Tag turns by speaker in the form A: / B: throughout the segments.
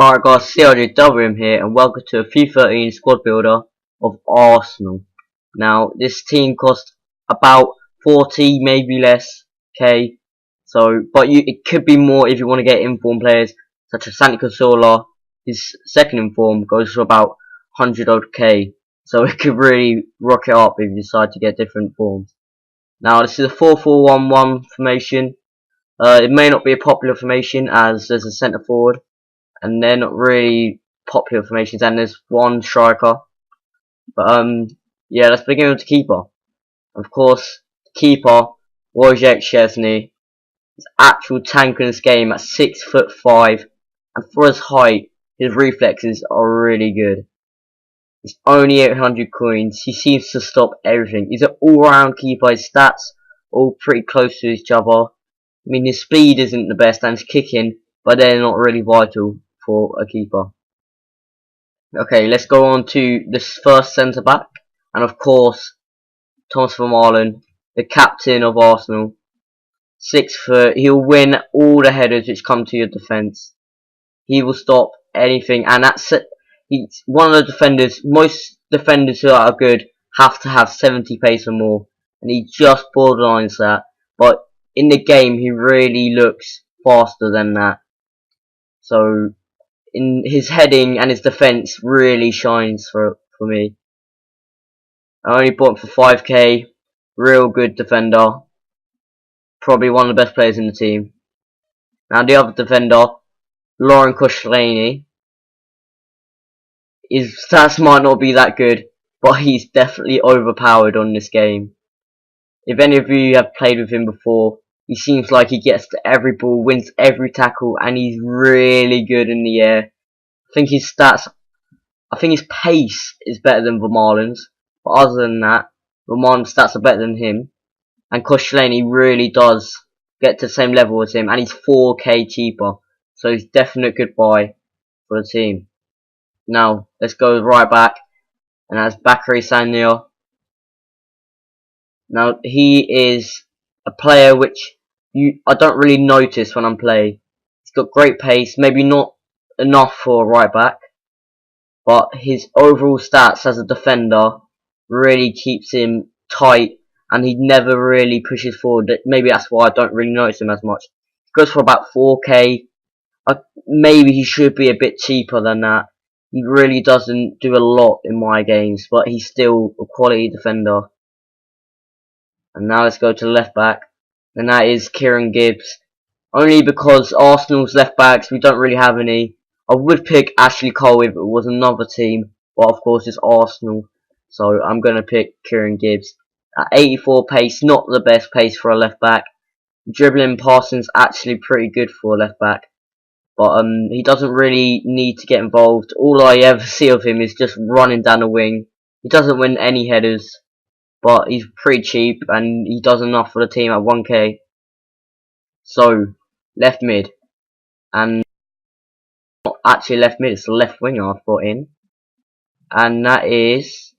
A: Right guys, CRJW here and welcome to a FIFA 13 squad builder of Arsenal. Now this team cost about 40, maybe less K. But it could be more if you want to get informed players such as Santi Cazorla. His second inform goes for about 100 odd K. So it could really rock it up if you decide to get different forms. Now this is a 4-4-1-1 formation. It may not be a popular formation as there's a centre forward. And they're not really popular formations, and there's one striker. But yeah, let's begin with the keeper. Of course, the keeper, Wojciech Szczesny, is actual tank in this game at 6'5", and for his height, his reflexes are really good. He's only 800 coins. He seems to stop everything. He's an all-round keeper. His stats all pretty close to each other. I mean, his speed isn't the best, and his kicking, but they're not really vital for a keeper. Okay, let's go on to this first centre back, and of course Thomas Vermaelen, the captain of Arsenal. 6 foot, he'll win all the headers which come to your defence. He will stop anything, and that's it. He's one of the defenders. Most defenders who are good have to have 70 pace or more, and he just borderlines that. But in the game, he really looks faster than that. So in his heading and his defence really shines for me. I only bought him for 5k. Real good defender. Probably one of the best players in the team. Now the other defender, Lauren Koscielny. His stats might not be that good, but he's definitely overpowered on this game. If any of you have played with him before, he seems like he gets to every ball, wins every tackle, and he's really good in the air. I think his pace is better than Vermaelen's, but other than that, Vermaelen's stats are better than him. And Koscielny really does get to the same level as him, and he's 4k cheaper, so he's definitely a good buy for the team. Now let's go right back, and that's Bakary Sagna. Now he is a player which I don't really notice when I'm playing. He's got great pace, maybe not enough for a right back, but his overall stats as a defender really keeps him tight, and he never really pushes forward. Maybe that's why I don't really notice him as much. He goes for about 4k. Maybe he should be a bit cheaper than that. He really doesn't do a lot in my games, but he's still a quality defender. And now let's go to the left back, and that is Kieran Gibbs. Only because Arsenal's left backs, we don't really have any. I would pick Ashley Cole if it was another team, but of course it's Arsenal, so I'm going to pick Kieran Gibbs. At 84 pace, not the best pace for a left back. Dribbling and passing's actually pretty good for a left back, but he doesn't really need to get involved. All I ever see of him is just running down the wing. He doesn't win any headers, but he's pretty cheap, and he does enough for the team at 1k. So, left mid, and not actually left mid, it's the left winger I've got in, and that is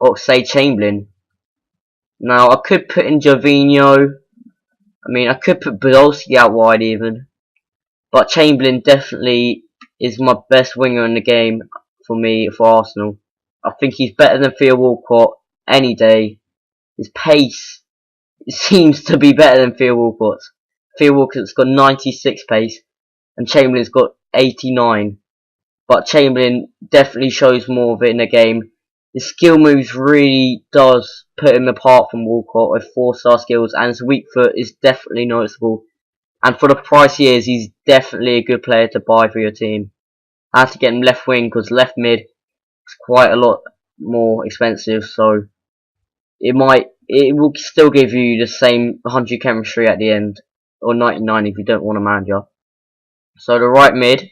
A: Oxlade-Chamberlain. Now I could put in Gervinho, I could put Podolski out wide even, but Chamberlain definitely is my best winger in the game for me, for Arsenal. I think he's better than Theo Walcott any day. His pace seems to be better than Theo Walcott's. Theo Walcott's got 96 pace, and Chamberlain's got 89. But Chamberlain definitely shows more of it in the game. His skill moves really does put him apart from Walcott with 4-star skills, and his weak foot is definitely noticeable. And for the price he is, he's definitely a good player to buy for your team. I have to get him left wing because left mid is quite a lot more expensive, so it will still give you the same 100 chemistry at the end, or 99 if you don't want a manager. So the right mid,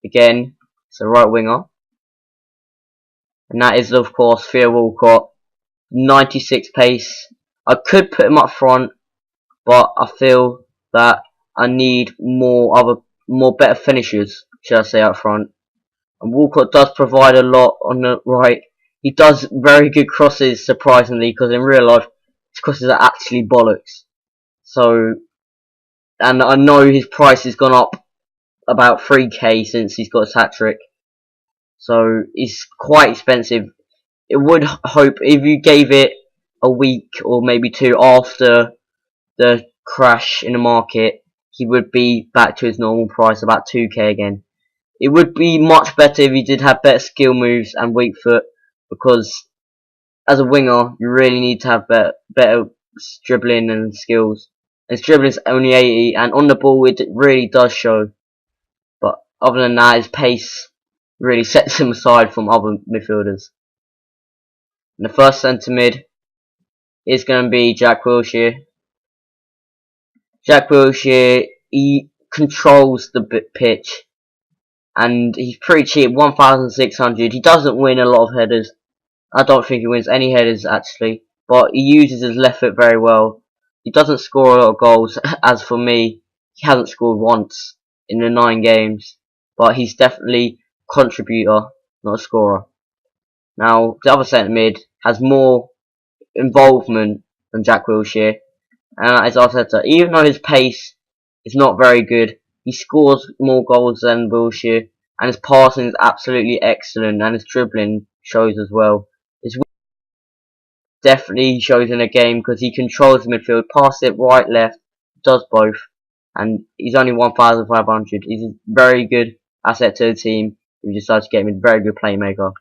A: again, it's a right winger, and that is of course Theo Walcott, 96 pace. I could put him up front, but I feel that I need more better finishers, should I say, up front. And Walcott does provide a lot on the right. He does very good crosses, surprisingly, because in real life his crosses are actually bollocks. So, and I know his price has gone up about 3k since he's got his hat-trick. So he's quite expensive. It would hope if you gave it a week or maybe two after the crash in the market, he would be back to his normal price, about 2k again. It would be much better if he did have better skill moves and weak foot, because as a winger you really need to have better dribbling and skills. His dribbling is only 80, and on the ball it really does show. But other than that, his pace really sets him aside from other midfielders. And the first centre mid is going to be Jack Wilshere. Jack Wilshere, he controls the pitch, and he's pretty cheap, 1,600. He doesn't win a lot of headers. I don't think he wins any headers actually, but he uses his left foot very well. He doesn't score a lot of goals. As for me, he hasn't scored once in the 9 games, but he's definitely a contributor, not a scorer. Now, the other centre mid has more involvement than Jack Wilshere, and that is Arteta. Even though his pace is not very good, he scores more goals than Wilshere, and his passing is absolutely excellent, and his dribbling shows as well. His definitely shows in a game because he controls the midfield, pass it right, left, does both, and he's only 1,500. He's a very good asset to the team if you decide to get him, a very good playmaker.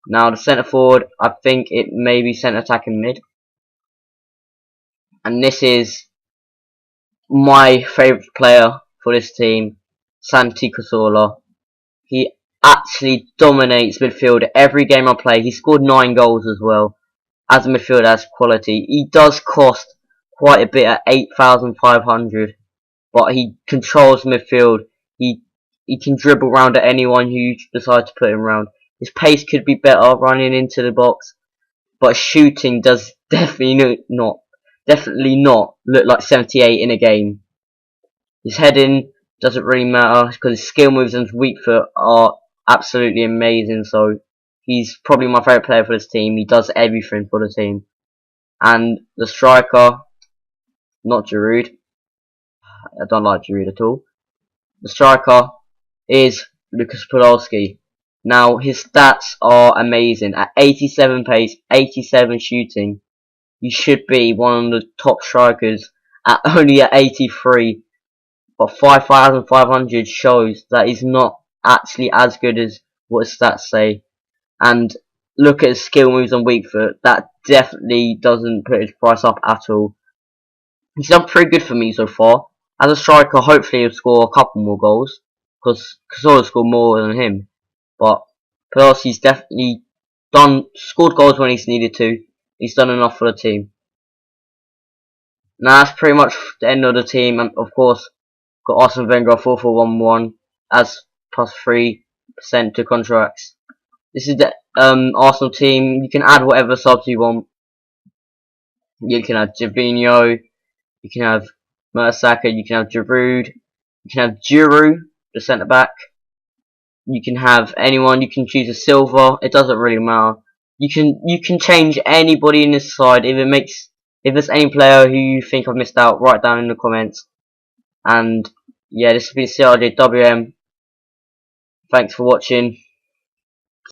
A: Now the centre forward, I think it may be centre attacking mid, and this is my favourite player for this team, Santi Cazorla. He actually dominates midfield every game I play. He scored 9 goals as well. As a midfielder, has quality. He does cost quite a bit at 8,500, but he controls midfield. He can dribble around at anyone who you decide to put him around. His pace could be better running into the box, but shooting does definitely not look like 78 in a game. His heading doesn't really matter because his skill moves and his weak foot are absolutely amazing. So he's probably my favourite player for this team. He does everything for the team. And the striker, not Giroud. I don't like Giroud at all. The striker is Lucas Podolski. Now his stats are amazing. At 87 pace, 87 shooting, he should be one of the top strikers. Only at 83, but 5,500 shows that he's not actually as good as what his stats say. And look at his skill moves on weak foot. That definitely doesn't put his price up at all. He's done pretty good for me so far. As a striker, hopefully he'll score a couple more goals, because Cazorla scored more than him. But Podolski's definitely scored goals when he's needed to. He's done enough for the team. Now that's pretty much the end of the team, and of course got Arsene Wenger 4-4-1-1 as plus 3% to contracts. This is the Arsenal team. You can add whatever subs you want. You can have Javino, you can have Mertesacker, you can have Giroud, you can have Giroud, the centre back. You can have anyone. You can choose a silver. It doesn't really matter. You can change anybody in this side. If there's any player who you think I've missed out, write down in the comments. And yeah, this has been CRJWM. Thanks for watching.